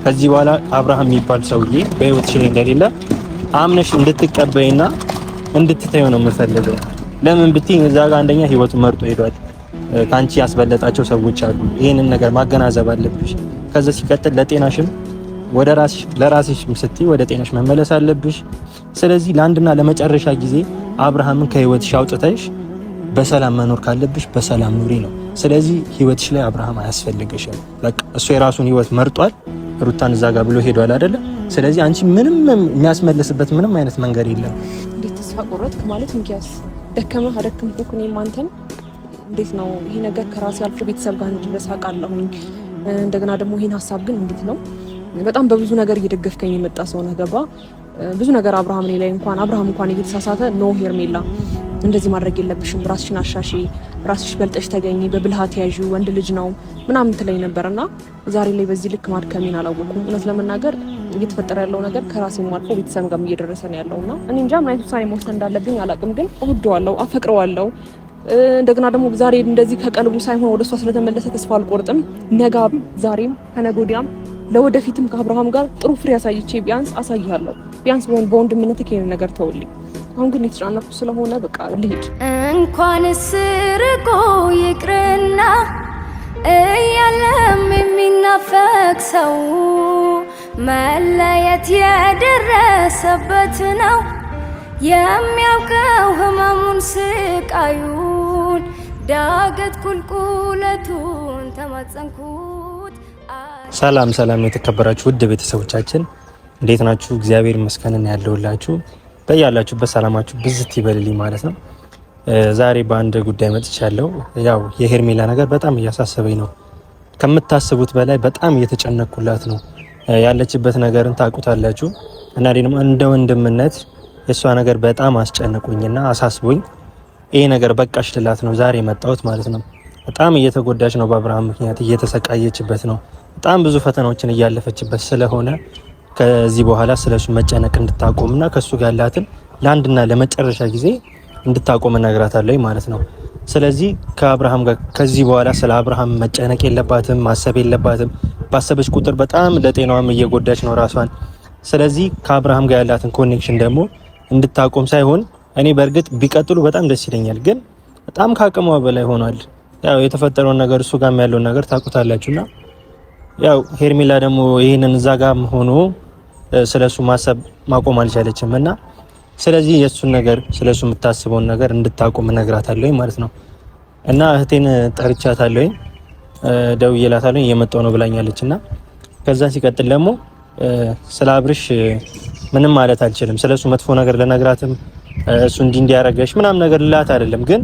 ከዚህ በኋላ አብርሃም የሚባል ሰውዬ በህይወትሽ ላይ እንደሌለ አምነሽ እንድትቀበይና እንድትተዩ ነው የምፈልገው። ለምን ብትይ እዛ ጋር አንደኛ ህይወቱን መርጦ ሄዷል። ካንቺ ያስበለጣቸው ሰዎች አሉ። ይሄንን ነገር ማገናዘብ አለብሽ። ከዛ ሲቀጥል ለጤናሽም ወደ ለራስሽም ስትይ ወደ ጤናሽ መመለስ አለብሽ። ስለዚህ ለአንድና ለመጨረሻ ጊዜ አብርሃምን ከህይወትሽ አውጥተሽ በሰላም መኖር ካለብሽ በሰላም ኑሪ ነው። ስለዚህ ህይወትሽ ላይ አብርሃም አያስፈልግሽም። በቃ እሱ የራሱን ህይወት መርጧል። ሩታን እዛ ጋር ብሎ ሄዷል አይደለ? ስለዚህ አንቺ ምንም የሚያስመልስበት ምንም አይነት መንገድ የለም። እንዴት ተስፋ ቆረጥክ ማለት እንኪያስ ደከመህ አደከምኩ እኔም አንተን እንዴት ነው ይሄ ነገር ከራሴ አልፎ ቤተሰብ ጋር እንድረስ አውቃለሁኝ። እንደገና ደግሞ ይሄን ሀሳብ ግን እንዴት ነው በጣም በብዙ ነገር እየደገፍከኝ የመጣ ሰው ነህ። ገባ ብዙ ነገር አብርሃም ላይ እንኳን እየተሳሳተ ኖ ሄርሜላ እንደዚህ ማድረግ የለብሽም፣ ራስሽን አሻሺ፣ ራስሽ በልጠሽ ተገኚ፣ በብልሃት ያዢ፣ ወንድ ልጅ ነው ምናምን ትለኝ ነበርና ዛሬ ላይ በዚህ ልክ ማድከሜን አላወኩም። እውነት ለመናገር እየተፈጠረ ያለው ነገር ከራሴም አልፎ ቤተሰብ ጋር እየደረሰ ነው ያለውና እኔ እንጃ ምን አይነት ውሳኔ መወሰን እንዳለብኝ አላውቅም። ግን እወደዋለሁ፣ አፈቅረዋለሁ። እንደገና ደግሞ ዛሬ እንደዚህ ከቀልቡ ሳይሆን ወደ እሷ ስለተመለሰ ተስፋ አልቆርጥም። ነጋም ዛሬም ከነገ ወዲያም ለወደፊትም ከአብርሃም ጋር ጥሩ ፍሬ አሳይቼ ቢያንስ አሳይሃለሁ። ቢያንስ በወንድምነት ይሄን ነገር ተውልኝ። አሁን ግን የተጫነኩ ስለሆነ በቃ ልሂድ። እንኳንስ ርቆ ይቅርና እያለም የሚናፈቅ ሰው መለየት የደረሰበት ነው የሚያውቀው ህመሙን ስቃዩን ዳገት ቁልቁለቱን ተማጸንኩት። ሰላም የተከበራችሁ ውድ ቤተሰቦቻችን እንዴት ናችሁ? እግዚአብሔር ይመስገን ያለውላችሁ። በያላችሁበት ሰላማችሁ ብዝት ይበልልኝ ማለት ነው። ዛሬ በአንድ ጉዳይ መጥቻለሁ። ያው የሄርሜላ ነገር በጣም እያሳሰበኝ ነው። ከምታስቡት በላይ በጣም እየተጨነቅኩላት ነው። ያለችበት ነገርን ታውቁታላችሁ እና ደግሞ እንደ ወንድምነት የሷ ነገር በጣም አስጨንቁኝና አሳስቦኝ ይሄ ነገር በቃሽ ልላት ነው ዛሬ መጣሁት ማለት ነው። በጣም እየተጎዳች ነው። በአብርሃም ምክንያት እየተሰቃየችበት ነው። በጣም ብዙ ፈተናዎችን እያለፈችበት ስለሆነ ከዚህ በኋላ ስለሱ መጨነቅ እንድታቆምና ከሱ ጋር ያላትን ለአንድና ለመጨረሻ ጊዜ እንድታቆም እነግራታለሁ ማለት ነው። ስለዚህ ከአብርሃም ጋር ከዚህ በኋላ ስለ አብርሃም መጨነቅ የለባትም፣ ማሰብ የለባትም። ባሰበች ቁጥር በጣም ለጤናዋም እየጎዳች ነው ራሷን። ስለዚህ ከአብርሃም ጋር ያላትን ኮኔክሽን ደግሞ እንድታቆም ሳይሆን እኔ በእርግጥ ቢቀጥሉ በጣም ደስ ይለኛል፣ ግን በጣም ከአቅሟ በላይ ሆኗል። ያው የተፈጠረውን ነገር እሱ ጋር ያለውን ነገር ታውቁታላችሁና ያው ሄርሜላ ደግሞ ይሄንን እዛ ጋር ሆኖ ስለሱ ማሰብ ማቆም አልቻለችም እና ስለዚህ የሱን ነገር ስለሱ የምታስበውን ነገር እንድታቆም እነግራታለሁ ማለት ነው። እና እህቴን ጠርቻታለሁ፣ ደውዬላታለሁ፣ እየመጣሁ ነው ብላኛለችና ከዛ ሲቀጥል ደግሞ ስለ አብርሽ ምንም ማለት አልችልም። ስለሱ መጥፎ ነገር ለነግራትም እሱ እንዲያረጋሽ ምናም ነገር ልላት አይደለም፣ ግን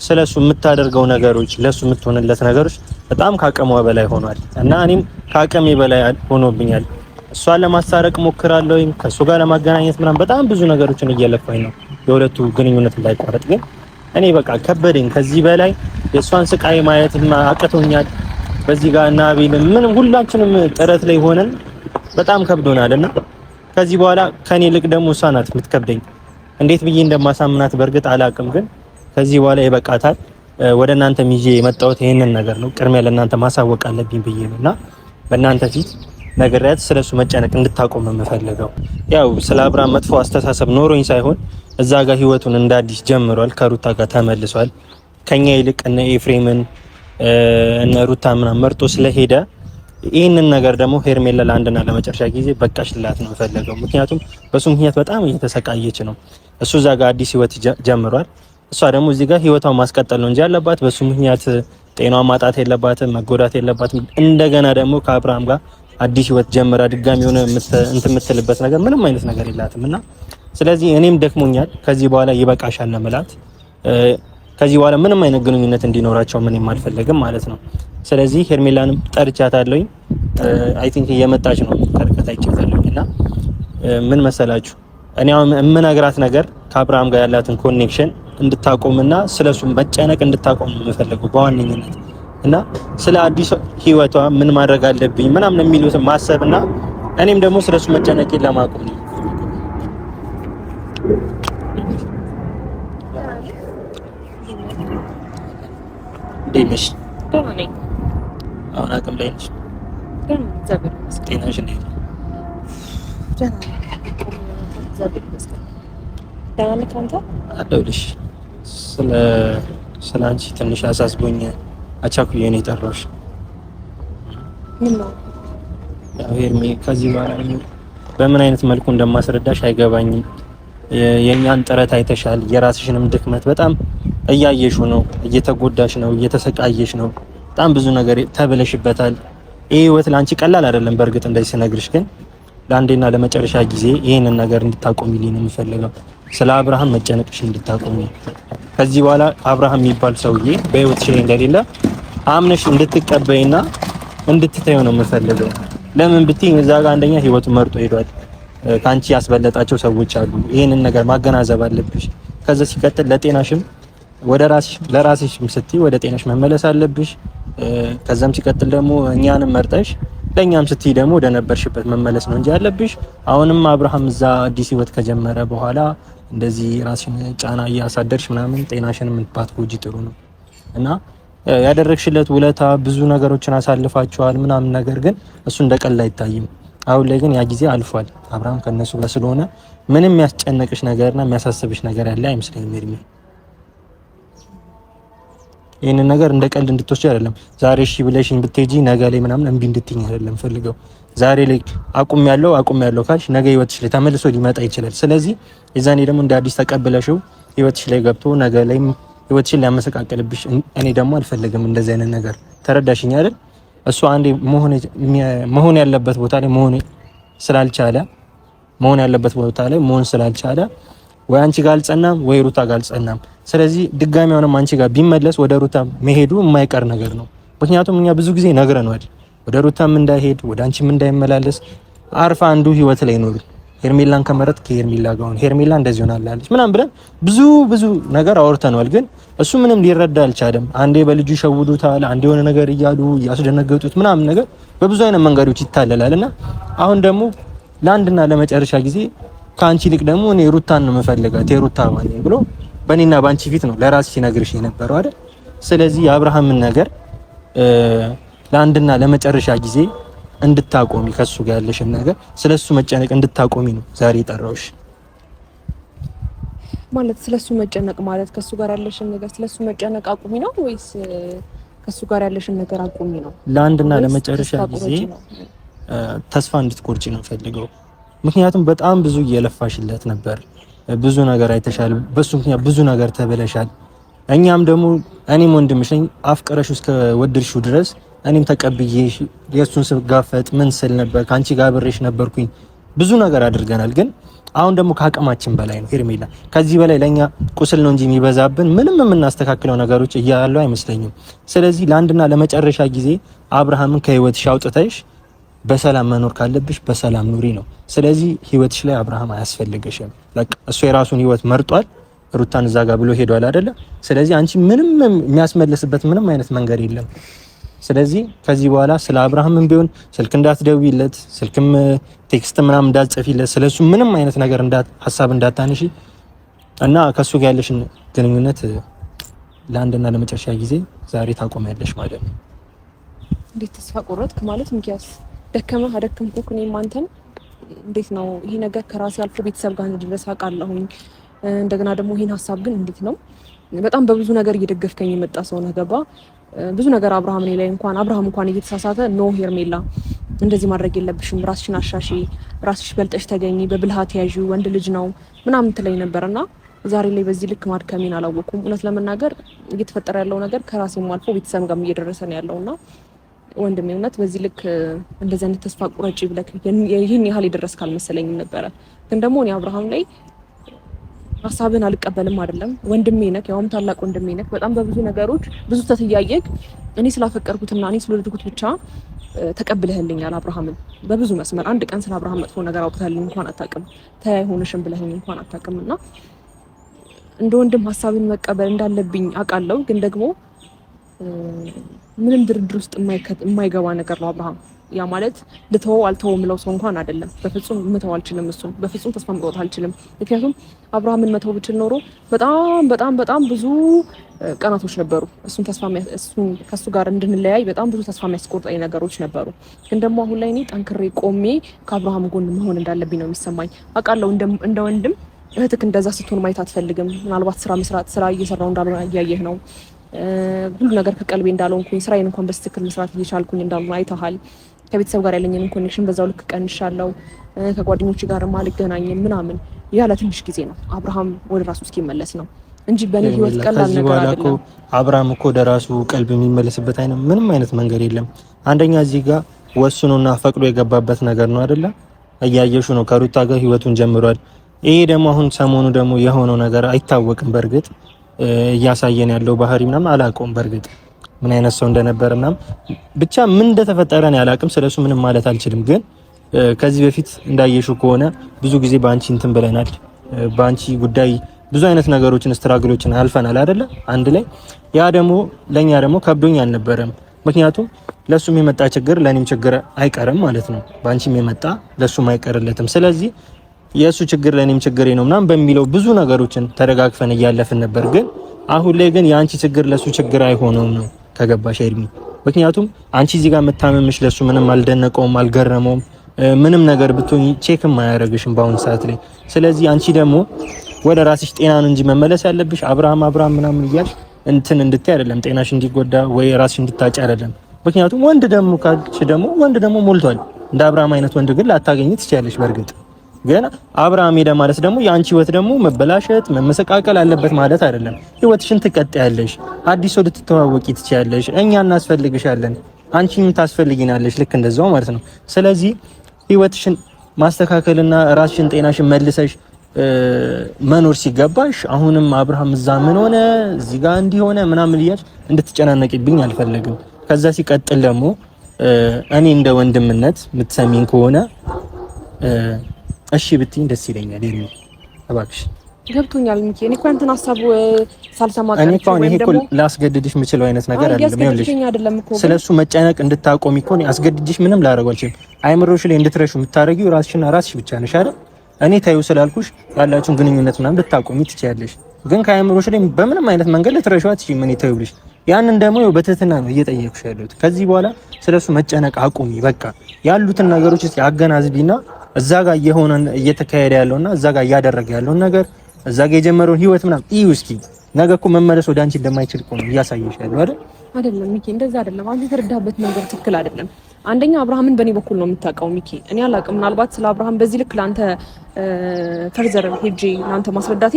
ስለሱ የምታደርገው ነገሮች ለሱ የምትሆንለት ነገሮች በጣም ካቀሟ በላይ ሆኗል እና እኔም ካቀሜ በላይ ሆኖብኛል። እሷን ለማስታረቅ ሞክራለሁ፣ ከሱ ጋር ለማገናኘት ምናም በጣም ብዙ ነገሮችን እየለፋኝ ነው የሁለቱ ግንኙነት እንዳይቋረጥ። ግን እኔ በቃ ከበደኝ። ከዚህ በላይ የእሷን ስቃይ ማየት አቅቶኛል። በዚህ ጋር እና አቤልም ምንም ሁላችንም ጥረት ላይ ሆነን በጣም ከብዶናልና ከዚህ በኋላ ከኔ ልቅ ደግሞ እሷ ናት የምትከብደኝ። እንዴት ብዬ እንደማሳምናት በእርግጥ አላቅም፣ ግን ከዚህ በኋላ ይበቃታል። ወደ እናንተ ይዤ የመጣሁት ይሄንን ነገር ነው። ቅድሚያ ለእናንተ ማሳወቅ አለብኝ ብዬ ነውና በእናንተ ፊት ነገርያት ስለሱ መጨነቅ እንድታቆም የምፈልገው። ያው ስለ አብርሃም መጥፎ አስተሳሰብ ኖሮኝ ሳይሆን እዛ ጋር ህይወቱን እንደ አዲስ ጀምሯል። ከሩታ ጋር ተመልሷል። ከኛ ይልቅ እነ ኤፍሬምን እነ ሩታ ምናምን መርጦ ስለሄደ ይህንን ነገር ደግሞ ሄርሜላ ለአንድና ለመጨረሻ ጊዜ በቃሽ ልላት ነው የፈለገው። ምክንያቱም በሱ ምክንያት በጣም እየተሰቃየች ነው። እሱ እዛ ጋር አዲስ ህይወት ጀምሯል። እሷ ደግሞ እዚህ ጋር ህይወቷን ማስቀጠል ነው እንጂ ያለባት በሱ ምክንያት ጤናዋ ማጣት የለባትም፣ መጎዳት የለባትም። እንደገና ደግሞ ከአብርሃም ጋር አዲስ ህይወት ጀምራ ድጋሚ ሆነ የምትልበት ነገር ምንም አይነት ነገር የላትም እና ስለዚህ እኔም ደክሞኛል። ከዚህ በኋላ ይበቃሻል ነው የምላት። ከዚህ በኋላ ምንም አይነት ግንኙነት እንዲኖራቸው ምንም አልፈለግም ማለት ነው። ስለዚህ ሄርሜላንም ጠርቻታለሁኝ። አይ ቲንክ እየመጣች ነው ከርቀት አይቻታለሁኝ እና ምን መሰላችሁ እኔ አሁን የምነግራት ነገር ከአብርሃም ጋር ያላትን ኮኔክሽን እንድታቆምና ስለሱ መጨነቅ እንድታቆም ነው የምፈልገው በዋነኝነት እና ስለ አዲስ ህይወቷ ምን ማድረግ አለብኝ ምናምን የሚሉትን ማሰብና እኔም ደግሞ ስለሱ መጨነቄን ለማቆም ነው። ዴምሽ አሁን አቅም ላይ ነሽ? ይመስገን። እግዚአብሔር ይመስገን። ጤናሽ እንዴት ነው? ደህና ነኝ። እግዚአብሔር ይመስገን። ደህና ነህ አንተ? አለሁልሽ። ስለ አንቺ ትንሽ አሳስቦኝ አቻኩዬ ነው የጠራሁሽ። ምን ነው? ያው ሄርሜ ከዚህ በኋላ በምን አይነት መልኩ እንደማስረዳሽ አይገባኝም። የኛን ጥረት አይተሻል። የራስሽንም ድክመት በጣም እያየሽው ነው። እየተጎዳሽ ነው፣ እየተሰቃየሽ ነው። በጣም ብዙ ነገር ተብለሽበታል። ይሄ ህይወት ለአንቺ ቀላል አይደለም። በእርግጥ እንደዚህ ስነግርሽ ግን ለአንዴና ለመጨረሻ ጊዜ ይሄንን ነገር እንድታቆሚልኝ ነው የምፈልገው። ስለ አብርሃም መጨነቅሽ እንድታቆሚ። ከዚህ በኋላ አብርሃም የሚባል ሰውዬ በህይወትሽ ላይ እንደሌለ አምነሽ እንድትቀበይና እንድትተይው ነው የምፈልገው። ለምን ብትይ እዛ ጋር አንደኛ ህይወቱ መርጦ ሄዷል። ካንቺ ያስበለጣቸው ሰዎች አሉ። ይሄንን ነገር ማገናዘብ አለብሽ። ከዛ ሲቀጥል ለጤናሽም ወደ ለራስሽም ስትይ ወደ ጤናሽ መመለስ አለብሽ። ከዛም ሲቀጥል ደግሞ እኛንም መርጠሽ ለኛም ስትይ ደግሞ ወደ ነበርሽበት መመለስ ነው እንጂ ያለብሽ አሁንም አብርሃም እዛ አዲስ ህይወት ከጀመረ በኋላ እንደዚህ ራስሽን ጫና እያሳደርሽ ምናምን ጤናሽንም ባትጎጂ ጥሩ ነው እና ያደረግሽለት ውለታ ብዙ ነገሮችን አሳልፋቸዋል ምናምን ነገር ግን እሱ እንደቀላል አይታይም። አሁን ላይ ግን ያ ጊዜ አልፏል። አብርሃም ከነሱ ጋር ስለሆነ ምንም የሚያስጨነቅሽ ነገርና የሚያሳስብሽ ነገር ያለ አይመስለኝም እድሜ። ይሄንን ነገር እንደ ቀልድ እንድትወስጂ አይደለም። ዛሬ እሺ ብለሽኝ ብትሄጂ ነገ ላይ ምናምን እምቢ እንድትይኝ አይደለም ፈልገው። ዛሬ ላይ አቁም ያለው ካልሽ ነገ ህይወትሽ ላይ ተመልሶ ሊመጣ ይችላል። ስለዚህ የዛኔ ደግሞ እንደ አዲስ ተቀበለሽው ህይወትሽ ላይ ገብቶ ነገ ላይ ህይወትሽን ሊያመሰቃቅልብሽ እኔ ደግሞ አልፈልግም እንደዚህ አይነት ነገር። ተረዳሽኝ አይደል? እሱ አንዴ መሆን ያለበት ቦታ ላይ መሆን ስላልቻለ ወይ አንቺ ጋር አልጸናም ወይ ሩታ ጋር አልጸናም። ስለዚህ ድጋሚ አሁንም አንቺ ጋር ቢመለስ ወደ ሩታ መሄዱ የማይቀር ነገር ነው። ምክንያቱም እኛ ብዙ ጊዜ ነግረነዋል፣ ወደ ሩታም እንዳይሄድ ወደ አንቺም እንዳይመላለስ አርፋ አንዱ ህይወት ላይ ኖር። ሄርሜላን ከመረጥ ከሄርሜላ ጋር ሆነ፣ ሄርሜላ እንደዚህ ሆናላለች ምናምን ብለን ብዙ ነገር አውርተነዋል። ግን እሱ ምንም ሊረዳ አልቻለም። አንዴ በልጁ ይሸውዱታል፣ አንዴ የሆነ ነገር እያሉ ያስደነገጡት ምናምን ነገር በብዙ አይነት መንገዶች ይታለላልና አሁን ደግሞ ለአንድና ለመጨረሻ ጊዜ ከአንቺ ልቅ ደግሞ እኔ ሩታን ነው የምፈልጋት የሩታ ማን ብሎ በእኔና በአንቺ ፊት ነው ለራስሽ ሲነግርሽ የነበረው አይደል? ስለዚህ የአብርሃምን ነገር ለአንድና ለመጨረሻ ጊዜ እንድታቆሚ ከሱ ጋር ያለሽን ነገር ስለሱ መጨነቅ እንድታቆሚ ነው ዛሬ የጠራሁሽ። ማለት ስለሱ መጨነቅ ማለት ከሱ ጋር ያለሽን ነገር ስለሱ መጨነቅ አቁሚ ነው ወይስ ከሱ ጋር ያለሽን ነገር አቁሚ ነው? ለአንድና ለመጨረሻ ጊዜ ተስፋ እንድትቆርጪ ነው ፈልገው። ምክንያቱም በጣም ብዙ እየለፋሽለት ነበር፣ ብዙ ነገር አይተሻል፣ በሱ ምክንያት ብዙ ነገር ተበለሻል። እኛም ደግሞ እኔም ወንድምሽ ነኝ አፍቅረሽ እስከ ወድርሽው ድረስ እኔም ተቀብዬ የሱን ስጋፈጥ ምን ስል ነበር፣ ካንቺ ጋር አብሬሽ ነበርኩኝ፣ ብዙ ነገር አድርገናል። ግን አሁን ደግሞ ከአቅማችን በላይ ነው ሄርሜላ። ከዚህ በላይ ለኛ ቁስል ነው እንጂ የሚበዛብን ምንም የምናስተካክለው ነገሮች እያሉ አይመስለኝም። ስለዚህ ለአንድና ለመጨረሻ ጊዜ አብርሃምን ከህይወትሽ አውጥተሽ በሰላም መኖር ካለብሽ በሰላም ኑሪ ነው። ስለዚህ ህይወትሽ ላይ አብርሃም አያስፈልግሽም። በቃ እሱ የራሱን ህይወት መርጧል። ሩታን እዛ ጋር ብሎ ሄዷል አይደለ? ስለዚህ አንቺ ምንም የሚያስመልስበት ምንም አይነት መንገድ የለም። ስለዚህ ከዚህ በኋላ ስለ አብርሃምም ቢሆን ስልክ እንዳትደውይለት፣ ስልክም ቴክስት ምናምን እንዳትጽፊለት፣ ስለሱ ምንም አይነት ነገር ሀሳብ እንዳታነሺ እና ከሱ ጋር ያለሽን ግንኙነት ለአንድና ለመጨረሻ ጊዜ ዛሬ ታቆሚያለሽ ማለት ነው። እንዴት ተስፋ ቆረጥክ ማለት ሚኪያስ? ደከመህ አደከምኩህ እኔም አንተን። እንዴት ነው ይሄ ነገር ከራሴ አልፎ ቤተሰብ ጋር እንድረስ አውቃለሁኝ። እንደገና ደግሞ ይሄን ሀሳብ ግን እንዴት ነው በጣም በብዙ ነገር እየደገፍከኝ የመጣ ሰው ነው ገባ። ብዙ ነገር አብርሃም ላይ እንኳን እየተሳሳተ ኖ ሄርሜላ እንደዚህ ማድረግ የለብሽም፣ ራስሽን አሻሺ፣ ራስሽ በልጠሽ ተገኚ፣ በብልሃት ያዢ፣ ወንድ ልጅ ነው ምናምን ትለኝ ነበርና ዛሬ ላይ በዚህ ልክ ማድከሜን አላወኩም። እውነት ለመናገር እየተፈጠረ ያለው ነገር ከራሴም አልፎ ቤተሰብ ጋር እየደረሰ ነው ያለውና ወንድሜ እውነት በዚህ ልክ እንደዚህ አይነት ተስፋ ቁረጪ ብለክ ይሄን ያህል የደረስክ አልመሰለኝም ነበረ። ግን ደግሞ እኔ አብርሃም ላይ ሀሳብን አልቀበልም አይደለም። ወንድሜ ነክ፣ ያውም ታላቅ ወንድሜ ነክ። በጣም በብዙ ነገሮች ብዙ ተትያየክ እኔ ስላፈቀርኩትና እኔ ስለወደድኩት ብቻ ተቀብለህልኛል አብርሃምን በብዙ መስመር። አንድ ቀን ስለ አብርሃም መጥፎ ነገር አውጥተህልኝ እንኳን አታውቅም፣ ተያይ ሆነሽም ብለህኝ እንኳን አታውቅምና እንደ ወንድም ሀሳብን መቀበል እንዳለብኝ አውቃለሁ። ግን ደግሞ ምንም ድርድር ውስጥ የማይገባ ነገር ነው አብርሃም። ያ ማለት ልተወው አልተወው ምለው ሰው እንኳን አይደለም። በፍጹም መተው አልችልም። እሱን በፍጹም ተስፋ መቁረጥ አልችልም። ምክንያቱም አብርሃምን መተው ብችል ኖሮ በጣም ብዙ ቀናቶች ነበሩ። እሱን ከሱ ጋር እንድንለያይ በጣም ብዙ ተስፋ የሚያስቆርጠኝ ነገሮች ነበሩ። ግን ደግሞ አሁን ላይ እኔ ጠንክሬ ቆሜ ከአብርሃም ጎን መሆን እንዳለብኝ ነው የሚሰማኝ። አውቃለሁ እንደ ወንድም እህትክ እንደዛ ስትሆን ማየት አትፈልግም። ምናልባት ስራ እየሰራው እንዳልሆነ እያየህ ነው። ሁሉ ነገር ከቀልቤ እንዳልሆንኩኝ ስራዬን እንኳን በስትክክል መስራት እየቻልኩኝ እንዳልሆነ አይተሃል። ከቤተሰብ ጋር ያለኝን ኮኔክሽን በዛው ልክ ቀንሻለሁ። ከጓደኞች ጋር አልገናኝም ምናምን ያለ ትንሽ ጊዜ ነው አብርሃም ወደ ራሱ እስኪመለስ ነው እንጂ በእኔ ህይወት ቀላል ነገር አይደለም። አብርሃም እኮ ወደ ራሱ ቀልብ የሚመለስበት ምንም አይነት መንገድ የለም። አንደኛ እዚህ ጋር ወስኖና ፈቅዶ የገባበት ነገር ነው አይደለ? እያየሹ ነው ከሩታ ጋር ህይወቱን ጀምሯል። ይሄ ደግሞ አሁን ሰሞኑ ደግሞ የሆነው ነገር አይታወቅም። በእርግጥ እያሳየን ያለው ባህሪ ምናምን አላውቀውም። በእርግጥ ምን አይነት ሰው እንደነበረ ምናምን ብቻ ምን እንደተፈጠረ ነው ያላውቅም። ስለሱ ምንም ማለት አልችልም። ግን ከዚህ በፊት እንዳየሽው ከሆነ ብዙ ጊዜ በአንቺ እንትን ብለናል። በአንቺ ጉዳይ ብዙ አይነት ነገሮችን ስትራግሎችን አልፈናል አይደለ? አንድ ላይ ያ ደግሞ ለኛ ደግሞ ከብዶኝ አልነበረም። ምክንያቱም ለሱም የመጣ ችግር ለኔም ችግር አይቀርም ማለት ነው። በአንቺም የመጣ ለሱም አይቀርለትም። ስለዚህ የሱ ችግር ለኔም ችግሬ ነው ምናምን በሚለው ብዙ ነገሮችን ተደጋግፈን እያለፍን ነበር። ግን አሁን ላይ ግን የአንቺ ችግር ለሱ ችግር አይሆነውም ነው ከገባሽ ኤርሚ። ምክንያቱም አንቺ እዚህ ጋር መታመምሽ ለሱ ምንም አልደነቀውም፣ አልገረመውም። ምንም ነገር ብትሆኚ ቼክም አያደርግሽም በአሁኑ ሰዓት ላይ። ስለዚህ አንቺ ደግሞ ወደ ራስሽ ጤና ነው እንጂ መመለስ ያለብሽ አብርሃም ምናምን እያልሽ እንትን እንድታይ አይደለም። ጤናሽ እንዲጎዳ ወይ ራስሽ እንድታጭ አይደለም። ምክንያቱም ወንድ ደግሞ ካልሽ ደግሞ ወንድ ደግሞ ሞልቷል። እንደ አብርሃም አይነት ወንድ ግን ላታገኝ ትችያለሽ። በእርግጥ ግን አብርሃም ሄደ ማለት ደግሞ የአንቺ ህይወት ደግሞ መበላሸት መመሰቃቀል አለበት ማለት አይደለም። ህይወትሽን ትቀጥያለሽ። አዲስ ወደ ትተዋወቂ ትችያለሽ። እኛ እናስፈልግሻለን፣ አንቺም ታስፈልጊናለሽ። ልክ እንደዛው ማለት ነው። ስለዚህ ህይወትሽን ማስተካከልና ራስሽን ጤናሽን መልሰሽ መኖር ሲገባሽ አሁንም አብርሃም እዛ ምን ሆነ እዚህ ጋር እንዲሆነ ምናምን እያልሽ እንድትጨናነቂብኝ አልፈለግም። ከዛ ሲቀጥል ደግሞ እኔ እንደ ወንድምነት የምትሰሚኝ ከሆነ እሺ ብትይኝ ደስ ይለኛል። ይሄ እባክሽ ገብቶኛል ሚኪ። እኔ እኮ አንተን ሀሳብ ሳልሰማ እኔ እኮ ይሄ እኮ ላስገድድሽ የምችለው አይነት ነገር አይደለም። ስለሱ መጨነቅ እንድታቆሚ እኮ እኔ አስገድድሽ ምንም ላደርገው አልችልም። አይምሮሽ ላይ እንድትረሹ የምታረጊው ራስሽና ራስሽ ብቻ ነሽ አይደል? እኔ ታዩ ስላልኩሽ ያላችሁን ግንኙነት ምናምን ልታቆሚ ትችያለሽ። ግን ከአይምሮሽ ላይ በምንም አይነት መንገድ ልትረሺው አትችይም። ምን ይታዩልሽ? ያንን ደግሞ በትህትና ነው እየጠየቅሽ ያለሁት። ከዚህ በኋላ ስለሱ መጨነቅ አቁሚ። በቃ ያሉትን ነገሮች እስቲ አገናዝቢና እዛ ጋር እየተካሄደ ያለውና እዛ ጋር እያደረገ ያለውን ነገር እዛ ጋር የጀመረውን ህይወት ምናምን እዩ እስኪ። ነገ እኮ መመለስ ወደ አንቺ እንደማይችል እኮ ነው እያሳየሽ ያለው አይደል? አይደለም ሚኪ፣ እንደዛ አይደለም። አንተ የተረዳህበት መንገድ ትክክል አይደለም። አንደኛ አብርሃምን በእኔ በኩል ነው የምታውቀው ሚኪ። እኔ አላውቅም። ምናልባት ስለ አብርሃም በዚህ ልክ ለአንተ ፈርዘር ሄጄ ለአንተ ማስረዳቴ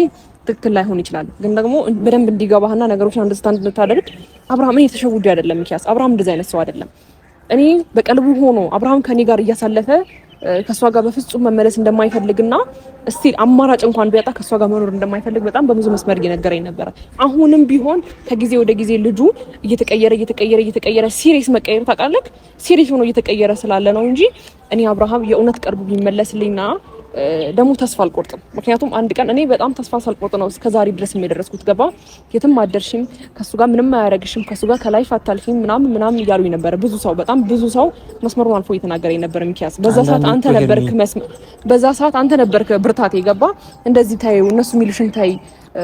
ትክክል ላይሆን ይችላል። ግን ደግሞ በደንብ እንዲገባህና ነገሮችን አንደርስታንድ እንድታደርግ አብርሃም እኔ ተሸውዶ አይደለም ሚኪያስ። አብርሃም እንደዚህ አይነት ሰው አይደለም። እኔ በቀልቡ ሆኖ አብርሃም ከኔ ጋር እያሳለፈ ከሷ ጋር በፍጹም መመለስ እንደማይፈልግና እስቲል አማራጭ እንኳን ቢያጣ ከሷ ጋር መኖር እንደማይፈልግ በጣም በብዙ መስመር እየነገረኝ ነበረ። አሁንም ቢሆን ከጊዜ ወደ ጊዜ ልጁ እየተቀየረ ሲሪየስ መቀየር ታውቃለህ፣ ሲሪየስ ሆኖ እየተቀየረ ስላለ ነው እንጂ እኔ አብርሃም የእውነት ቀርቡ ቢመለስልኝና ደግሞ ተስፋ አልቆርጥም። ምክንያቱም አንድ ቀን እኔ በጣም ተስፋ ሳልቆርጥ ነው እስከዛሬ ድረስ የደረስኩት። ገባ? የትም አደርሽም፣ ከሱ ጋር ምንም አያረግሽም፣ ከሱ ጋር ከላይፍ አታልፊም ምናምን እያሉኝ ነበረ። በጣም ብዙ ሰው መስመሩን አልፎ እየተናገረኝ ነበር ሚኪያስ። በዛ ሰዓት አንተ ነበርክ ብርታቴ። ገባ? እንደዚህ ታዩ እነሱ የሚሉሽን ታይ፣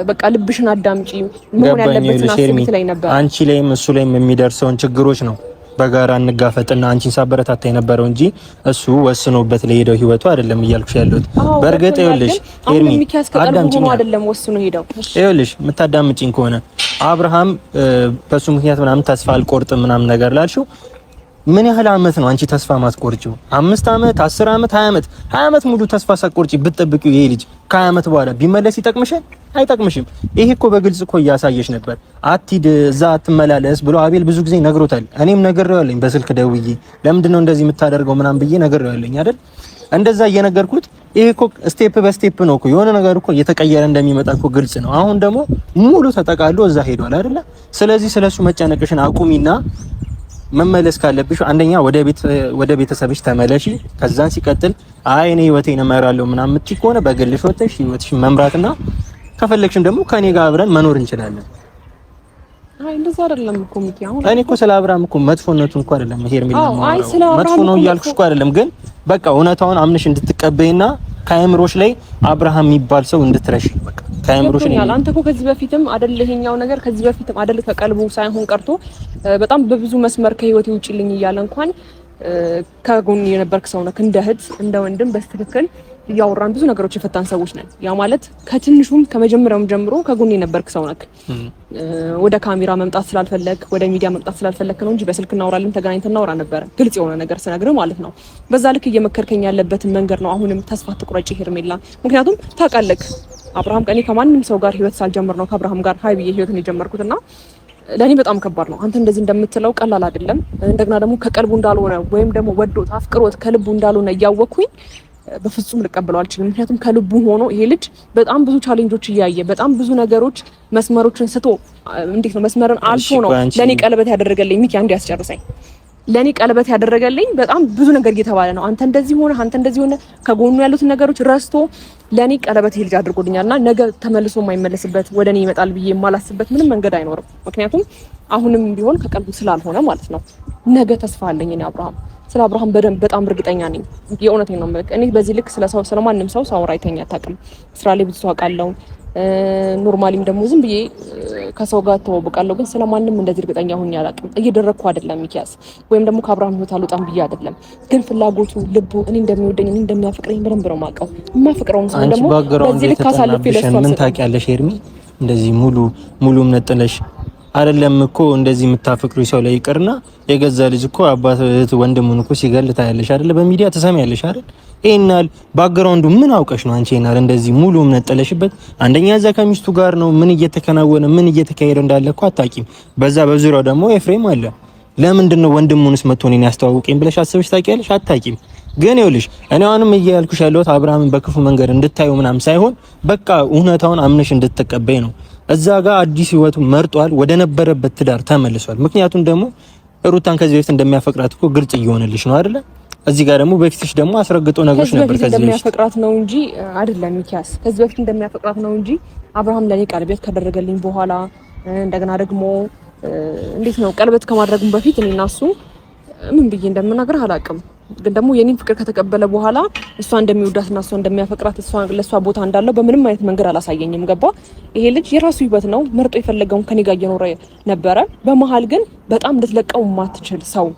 በቃ ልብሽን አዳምጪ፣ መሆን ያለበትን አስቢ ላይ ነበር። አንቺ ላይም እሱ ላይም የሚደርሰውን ችግሮች ነው በጋራ እንጋፈጥና አንቺን ሳበረታታ የነበረው እንጂ እሱ ወስኖበት ለሄደው ህይወቱ አይደለም እያልኩሽ ያለሁት። በእርግጥ ይኸውልሽ ኤርሚ አዳምጪኝ፣ አይደለም ወስኖ ሄደው። ይኸውልሽ የምታዳምጪኝ ከሆነ አብርሃም በሱ ምክንያት ምናምን ተስፋ አልቆርጥም ምናምን ነገር ላልሽው ምን ያህል አመት ነው አንቺ ተስፋ ማትቆርጪው? 5 አመት፣ 10 አመት፣ 20 አመት ሙሉ ተስፋ ሳትቆርጪ ብትጠብቂው ይሄ ልጅ ከ20 አመት በኋላ ቢመለስ ይጠቅምሻል? አይጠቅምሽም። ይሄ እኮ በግልጽ እኮ እያሳየሽ ነበር። አትሂድ እዛ አትመላለስ ብሎ አቤል ብዙ ጊዜ ነግሮታል። እኔም ነግሬዋለሁ በስልክ ደውዬ ለምንድን ነው እንደዚህ የምታደርገው ምናምን ብዬ ነግሬዋለሁ አይደል? እንደዛ እየነገርኩት ይሄ እኮ ስቴፕ በስቴፕ ነው እኮ የሆነ ነገር እኮ እየተቀየረ እንደሚመጣ እኮ ግልጽ ነው። አሁን ደግሞ ሙሉ ተጠቃሎ እዛ ሄዷል አይደለ? ስለዚህ ስለሱ መጨነቅሽን አቁሚና መመለስ ካለብሽ አንደኛ ወደ ቤተሰብሽ ተመለሺ። ከዛን ሲቀጥል አይ እኔ ህይወቴን እመራለሁ ምናምን የምትይ ከሆነ በግልሽ ወጥተሽ ህይወትሽን መምራትና ከፈለግሽም ደግሞ ከኔ ጋር አብረን መኖር እንችላለን። አይ እንደዛ አይደለም እኮ ሚኪ። አሁን እኔ እኮ ስለ አብርሃም እኮ መጥፎነቱን እኮ አይደለም ሄርሜላ ነው መጥፎ ነው እያልኩሽ እኮ አይደለም። ግን በቃ እውነታውን አምነሽ እንድትቀበይና ከአእምሮሽ ላይ አብርሃም የሚባል ሰው እንድትረሺ በቃ ከአእምሮሽ ላይ። አንተ እኮ ከዚህ በፊትም አይደል ይሄኛው ነገር ከዚህ በፊትም አይደል ከቀልቡ ሳይሆን ቀርቶ በጣም በብዙ መስመር ከህይወቴ ውጪልኝ እያለ እንኳን ከጎን የነበርክ ሰው ነህ። እንደ እህት እንደ ወንድም በስትክክል እያወራን ብዙ ነገሮች የፈታን ሰዎች ነን። ያ ማለት ከትንሹም ከመጀመሪያውም ጀምሮ ከጎን የነበርክ ሰው ነህ። ወደ ካሜራ መምጣት ስላልፈለግ ወደ ሚዲያ መምጣት ስላልፈለግ ነው እንጂ በስልክ እናወራለን፣ ተገናኝተን እናወራ ነበር። ግልጽ የሆነ ነገር ስነግርህ ማለት ነው። በዛ ልክ እየመከርከኝ ያለበትን መንገድ ነው። አሁንም ተስፋ ትቁረጪ ሄርሜላ። ምክንያቱም ታውቃለህ አብርሃም ከኔ ከማንም ሰው ጋር ህይወት ሳልጀምር ነው ከአብርሃም ጋር ሀይ ብዬ ህይወትን የጀመርኩትና ለኔ በጣም ከባድ ነው። አንተ እንደዚህ እንደምትለው ቀላል አይደለም። እንደገና ደግሞ ከቀልቡ እንዳልሆነ ወይም ደግሞ ወዶት አፍቅሮት ከልቡ እንዳልሆነ እያወቅኩኝ በፍጹም ልቀበለው አልችልም። ምክንያቱም ከልቡ ሆኖ ይሄ ልጅ በጣም ብዙ ቻሌንጆች እያየ በጣም ብዙ ነገሮች መስመሮችን ስቶ እንዴት ነው መስመርን አልፎ ነው ለኔ ቀለበት ያደረገልኝ። ሚኪ አንዴ ያስጨርሰኝ። ለኔ ቀለበት ያደረገልኝ በጣም ብዙ ነገር እየተባለ ነው። አንተ እንደዚህ ሆነ፣ አንተ እንደዚህ ሆነ፣ ከጎኑ ያሉትን ነገሮች ረስቶ ለኔ ቀለበት ይሄ ልጅ አድርጎልኛልና ነገ ተመልሶ የማይመለስበት ወደኔ ይመጣል ብዬ የማላስበት ምንም መንገድ አይኖርም። ምክንያቱም አሁንም ቢሆን ከቀልቡ ስላልሆነ ማለት ነው። ነገ ተስፋ አለኝ እኔ ስለ አብርሃም በጣም እርግጠኛ ነኝ። የእውነቴን ነው የምልህ። እኔ በዚህ ልክ ስለማንም ሰው ሳወራ አይተኛ አታውቅም። ስራ ላይ ብዙ ሰው አውቃለሁ። ኖርማሊም ደግሞ ዝም ብዬ ከሰው ጋር ተዋወቃለሁ። ግን ስለማንም እንደዚህ እርግጠኛ ሆኜ አላውቅም። እየደረኩ አይደለም ሚኪያስ፣ ወይም ደግሞ ከአብርሃም ህይወት አልወጣም ብዬ አይደለም። ግን ፍላጎቱ ልቡ እኔ እንደሚወደኝ እኔ እንደሚያፈቅረኝ በደንብ ነው የማውቀው። የማፈቅረውን ሰው ደግሞ በዚህ ልክ አሳልፌ ለሷ ምን ታውቂያለሽ ሄርሚ? እንደዚህ ሙሉ እምነት ጥለሽ አይደለም እኮ እንደዚህ የምታፈቅሩ ሰው ላይ ይቅርና የገዛ ልጅ እኮ አባት እህት ወንድሙን እኮ ሲገል ታያለሽ አይደል? በሚዲያ ትሰሚያለሽ አይደል? ይሄናል ባክግራውንዱ ምን አውቀሽ ነው አንቺ ይሄናል እንደዚህ ሙሉ እምነት ጥለሽበት? አንደኛ እዛ ከሚስቱ ጋር ነው ምን እየተከናወነ ምን እየተካሄደ እንዳለ እኮ አታውቂም። በዛ በዙሪያው ደግሞ ኤፍሬም አለ። ለምንድን ነው ወንድሙንስ መጥቶ እኔን ያስተዋውቀኝ ብለሽ አስበሽ ታውቂያለሽ? አታውቂም። ግን ይኸውልሽ እኔ አሁንም እያልኩሽ ያለሁት አብርሃምን በክፉ መንገድ እንድታዩ ምናምን ሳይሆን በቃ እውነታውን አምነሽ እንድትቀበይ ነው። እዛ ጋር አዲስ ህይወቱ መርጧል። ወደ ነበረበት ትዳር ተመልሷል። ምክንያቱም ደግሞ ሩታን ከዚህ በፊት እንደሚያፈቅራት እኮ ግልጽ እየሆነልሽ ነው አይደለ? እዚህ ጋር ደግሞ በፊትሽ ደግሞ አስረግጦ ነገሮች ነበር። ከዚህ በፊት እንደሚያፈቅራት ነው እንጂ አይደለም ሚኪያስ። ከዚህ በፊት እንደሚያፈቅራት ነው እንጂ አብርሃም ለኔ ቀለበት ካደረገልኝ በኋላ እንደገና ደግሞ እንዴት ነው ቀለበት ከማድረጉም በፊት እኔና እሱ ምን ብዬ እንደምናገር አላውቅም። ግን ደግሞ የኔን ፍቅር ከተቀበለ በኋላ እሷ እንደሚወዳትና እሷ እንደሚያፈቅራት እሷ ለሷ ቦታ እንዳለው በምንም አይነት መንገድ አላሳየኝም። ገባ? ይሄ ልጅ የራሱ ህይወት ነው መርጦ የፈለገውን ከኔ ጋር እየኖረ ነበረ። በመሀል ግን በጣም እንድትለቀው የማትችል ሰው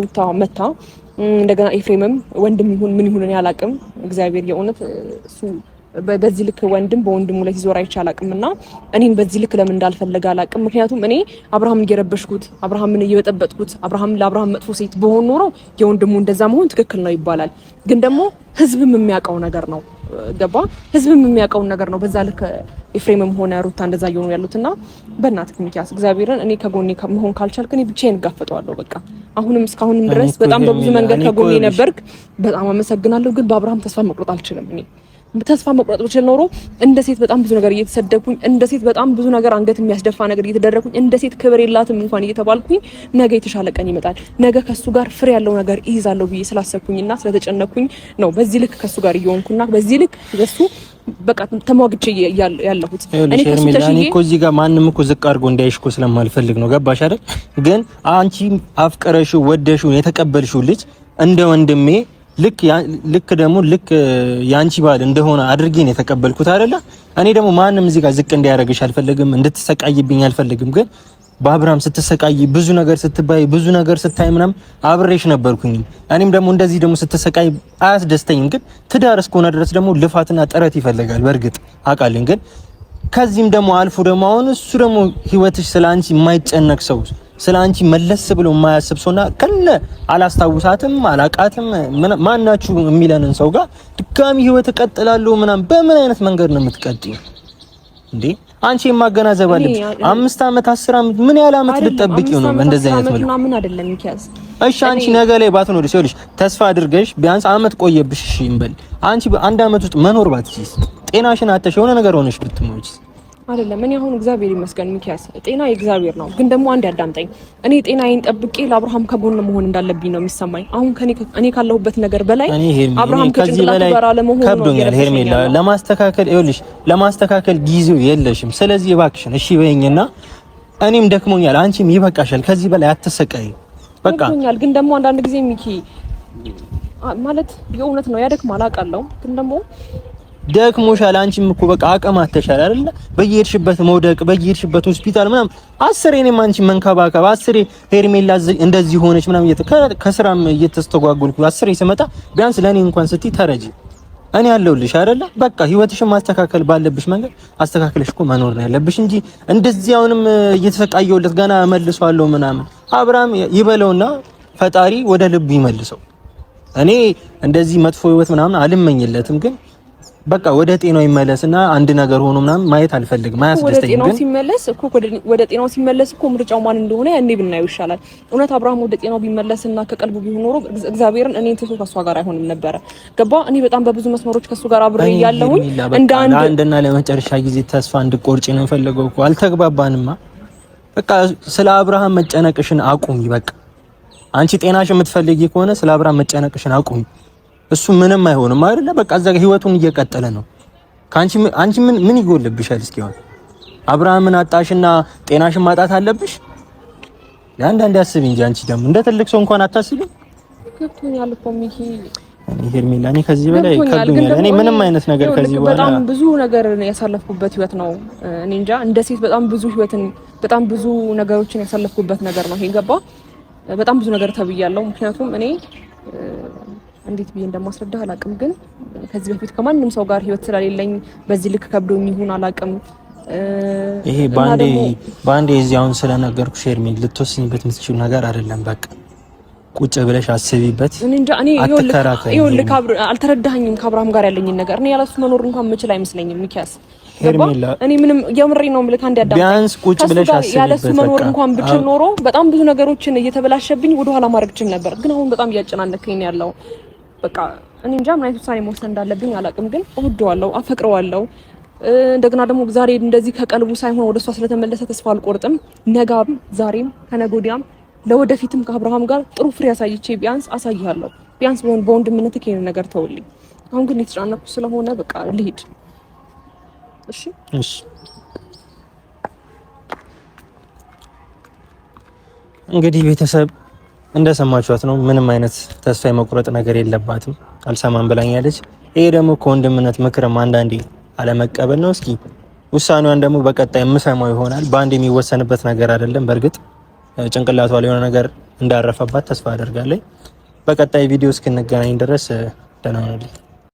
ሩታ መታ። እንደገና ኤፍሬምም ወንድም ይሁን ምን ይሁን እኔ አላውቅም። እግዚአብሔር የእውነት እሱ በዚህ ልክ ወንድም በወንድሙ ላይ ሲዞር አይቼ አላውቅምና እኔን በዚህ ልክ ለምን እንዳልፈለገ አላውቅም። ምክንያቱም እኔ አብርሃምን እየረበሽኩት አብርሃምን እየበጠበጥኩት ለአብርሃም መጥፎ ሴት በሆን ኖሮ የወንድሙ እንደዛ መሆን ትክክል ነው ይባላል። ግን ደግሞ ህዝብም የሚያውቀው ነገር ነው። ገባ? ህዝብም የሚያውቀው ነገር ነው። በዛ ልክ ኤፍሬምም ሆነ ሩታ እንደዛ እየሆኑ ያሉትና በእናትህ ሚኪያስ እግዚአብሔርን እኔ ከጎኔ መሆን ካልቻልክ እኔ ብቻዬን እጋፈጠዋለሁ። በቃ አሁንም እስካሁንም ድረስ በጣም በብዙ መንገድ ከጎኔ ነበርክ። በጣም አመሰግናለሁ። ግን በአብርሃም ተስፋ መቁረጥ አልችልም። እኔ ተስፋ መቁረጥ ብችል ኖሮ እንደ ሴት በጣም ብዙ ነገር እየተሰደብኩኝ፣ እንደ ሴት በጣም ብዙ ነገር አንገት የሚያስደፋ ነገር እየተደረኩኝ፣ እንደ ሴት ክብር የላትም እንኳን እየተባልኩኝ ነገ የተሻለ ቀን ይመጣል፣ ነገ ከሱ ጋር ፍሬ ያለው ነገር ይይዛለሁ ብዬ ስላሰብኩኝና ስለተጨነኩኝ ነው በዚህ ልክ ከሱ ጋር እየሆንኩና በዚህ ልክ ለሱ በቃ ተሟግቼ ያለሁት። እኔ እኮ እዚህ ጋር ማንም እኮ ዝቅ አድርጎ እንዳይሽ እኮ ስለማልፈልግ ነው። ገባሽ አይደል? ግን አንቺ አፍቀረሽው ወደሽው የተቀበልሽው ልጅ እንደ ወንድሜ ልክ ደግሞ ያንቺ ባል እንደሆነ አድርጌ ነው የተቀበልኩት አይደለ? እኔ ደግሞ ማንም እዚህ ጋር ዝቅ እንዲያደርግሽ አልፈልግም፣ እንድትሰቃይብኝ አልፈልግም። ግን በአብርሃም ስትሰቃይ ብዙ ነገር ስትባይ ብዙ ነገር ስታይ ምናምን አብሬሽ ነበርኩኝ። እኔም ደግሞ እንደዚህ ደግሞ ስትሰቃይ አያስደስተኝም። ግን ትዳር እስከሆነ ድረስ ደግሞ ልፋትና ጥረት ይፈልጋል። በእርግጥ አውቃለሁ። ግን ከዚህም ደግሞ አልፎ ደግሞ አሁን እሱ ደግሞ ህይወትሽ ስላንቺ የማይጨነቅ ሰው ስላንቺ መለስ ብሎ የማያስብ ሰውና ከነ አላስታውሳትም አላቃትም ማናችሁ የሚለንን ሰው ጋር ድጋሚ ህይወት እቀጥላለሁ ምናምን በምን አይነት መንገድ ነው የምትቀጥይው እንዴ? አንቺ የማገናዘብ አለብሽ። 5 ዓመት 10 ዓመት ምን ያህል ዓመት ልትጠብቂው ነው እንደዚህ አይነት መልኩ? ምን አይደለም ሚኪያስ። እሺ አንቺ ነገ ላይ ባትኖሪ ሲልሽ ተስፋ አድርገሽ ቢያንስ ዓመት ቆየብሽ እሺ እንበል። አንቺ በአንድ ዓመት ውስጥ መኖር ባትችይስ፣ ጤናሽን አጥተሽ የሆነ ነገር ሆነሽ ብትሞቺ አይደለም። እኔ አሁን እግዚአብሔር ይመስገን ሚኪያስ ጤና የእግዚአብሔር ነው። ግን ደግሞ አንድ ያዳምጠኝ። እኔ ጤናዬን ጠብቄ ለአብርሃም ከጎን መሆን እንዳለብኝ ነው የሚሰማኝ። አሁን እኔ ካለሁበት ነገር በላይ አብርሃም ከጭንቅላቱ ጋር አለመሆኑ ነው ከብዶኛል። ሄርሜላ ለማስተካከል ጊዜው የለሽም። ስለዚህ እባክሽን እሺ በይኝና እኔም ደክሞኛል፣ አንቺም ይበቃሻል። ከዚህ በላይ አትሰቃይ። በቃ ደክሞኛል። ግን ደግሞ አንዳንድ ጊዜ ሚኪ ማለት የእውነት ነው ያደክማል አውቃለሁ። ግን ደግሞ ደክሞሻል። አንቺም እኮ በቃ አቅም አተሻል አይደለ? በየሄድሽበት መውደቅ፣ በየሄድሽበት ሆስፒታል ምናምን አስሬ እኔም አንቺን መንከባከብ፣ አስሬ ሄርሜላ እንደዚህ ሆነች ምናምን ከስራም እየተስተጓጎልኩ አስሬ ስመጣ ቢያንስ ለኔ እንኳን ስትይ ተረጂ። እኔ ያለሁልሽ አይደለ? በቃ ህይወትሽን ማስተካከል ባለብሽ መንገድ አስተካክለሽ እኮ መኖር ነው ያለብሽ እንጂ እንደዚህ አሁንም እየተሰቃየሁለት ገና መልሷለሁ ምናምን። አብርሃም ይበለውና ፈጣሪ ወደ ልቡ ይመልሰው። እኔ እንደዚህ መጥፎ ህይወት ምናምን አልመኝለትም፣ ግን በቃ ወደ ጤናው ይመለስና አንድ ነገር ሆኖ ምናምን ማየት አልፈልግም። አያስደስተኝም። ግን ወደ ጤናው ሲመለስ እኮ ምርጫው ማን እንደሆነ ያኔ ብናየው ይሻላል። እውነት አብርሃም ወደ ጤናው ቢመለስና ከቀልቡ ቢሆን ኖሮ እግዚአብሔርን እኔን ትቶ ከሷ ጋር አይሆንም ነበረ። ገባ? እኔ በጣም በብዙ መስመሮች ከሱ ጋር አብሬ ያለሁኝ እንደ አንድና ለመጨረሻ ጊዜ ተስፋ እንድቆርጪ ነው ፈልገው እኮ አልተግባባንማ። በቃ ስለ አብርሃም መጨነቅሽን አቁሚ። በቃ አንቺ ጤናሽ የምትፈልጊ ከሆነ ስለ አብርሃም መጨነቅሽን አቁሚ። እሱ ምንም አይሆንም አይደለ? በቃ እዛ ህይወቱን እየቀጠለ ነው። አንቺ ምን ይጎልብሻል? እስኪ አሁን አብርሃምን አጣሽና ጤናሽን ማጣት አለብሽ? አንዳንዴ አስቢ እንጂ አንቺ ደግሞ እንደ ትልቅ ሰው እንኳን አታስቢ። ገብቶኛል እኮ ሚኪ። ሄርሜላ እኔ ከዚህ በላይ ከብዶኛል። እኔ ምንም አይነት ነገር ከዚህ በኋላ በጣም ብዙ ነገር ያሳለፍኩበት ህይወት ነው። እኔ እንጃ እንደ ሴት በጣም ብዙ ነገሮችን ያሳለፍኩበት ነገር ነው። ይሄ ገባ? በጣም ብዙ ነገር ተብያለሁ። ምክንያቱም እኔ እንዴት ብዬ እንደማስረዳህ አላቅም፣ ግን ከዚህ በፊት ከማንም ሰው ጋር ህይወት ስለሌለኝ በዚህ ልክ ከብዶኝ ይሁን አላቅም። ይሄ ባንዴ እዚህ አሁን ስለነገርኩሽ ሄርሜላ ልትወስኝበት የምትችይው ነገር አይደለም። በቃ ቁጭ ብለሽ አስቢበት። እኔ ይኸውልህ አልተረዳኸኝም። ከአብርሃም ጋር ያለኝን ነገር እኔ ያለሱ መኖር እንኳን የምችል አይመስለኝም ሚኪያስ። ሄርሜላ እኔ ምንም የምሬ ነው የምልህ። አንድ ያዳም ቢያንስ ቁጭ ብለሽ አስቢበት። ያለሱ መኖር እንኳን ብችል ኖሮ በጣም ብዙ ነገሮችን እየተበላሸብኝ ወደ ኋላ ማድረግ እችል ነበር። ግን አሁን በጣም እያጨናነከኝ ነው ያለው። በቃ እኔ እንጃ ምን አይነት ውሳኔ መወሰን እንዳለብኝ አላውቅም። ግን እወደዋለሁ፣ አፈቅረዋለሁ። እንደገና ደግሞ ዛሬ እንደዚህ ከቀልቡ ሳይሆን ወደሷ ስለተመለሰ ተስፋ አልቆርጥም። ነጋም ዛሬም ከነገ ወዲያም ለወደፊትም ከአብርሃም ጋር ጥሩ ፍሬ አሳይቼ ቢያንስ አሳይሃለሁ። ቢያንስ በወንድምነት ከኔ ነገር ተውልኝ። አሁን ግን የተጨናነኩ ስለሆነ በቃ ልሂድ። እሺ እሺ። እንግዲህ ቤተሰብ እንደሰማችኋት ነው። ምንም አይነት ተስፋ የመቁረጥ ነገር የለባትም። አልሰማም ብላኛለች። ይሄ ደግሞ ከወንድምነት ምክርም አንዳንዴ አለመቀበል ነው። እስኪ ውሳኔዋን ደግሞ በቀጣይ የምሰማው ይሆናል። በአንድ የሚወሰንበት ነገር አይደለም። በእርግጥ ጭንቅላቷ ላይ የሆነ ነገር እንዳረፈባት ተስፋ አደርጋለሁ። በቀጣይ ቪዲዮ እስክንገናኝ ድረስ ደህና ሁኑልኝ።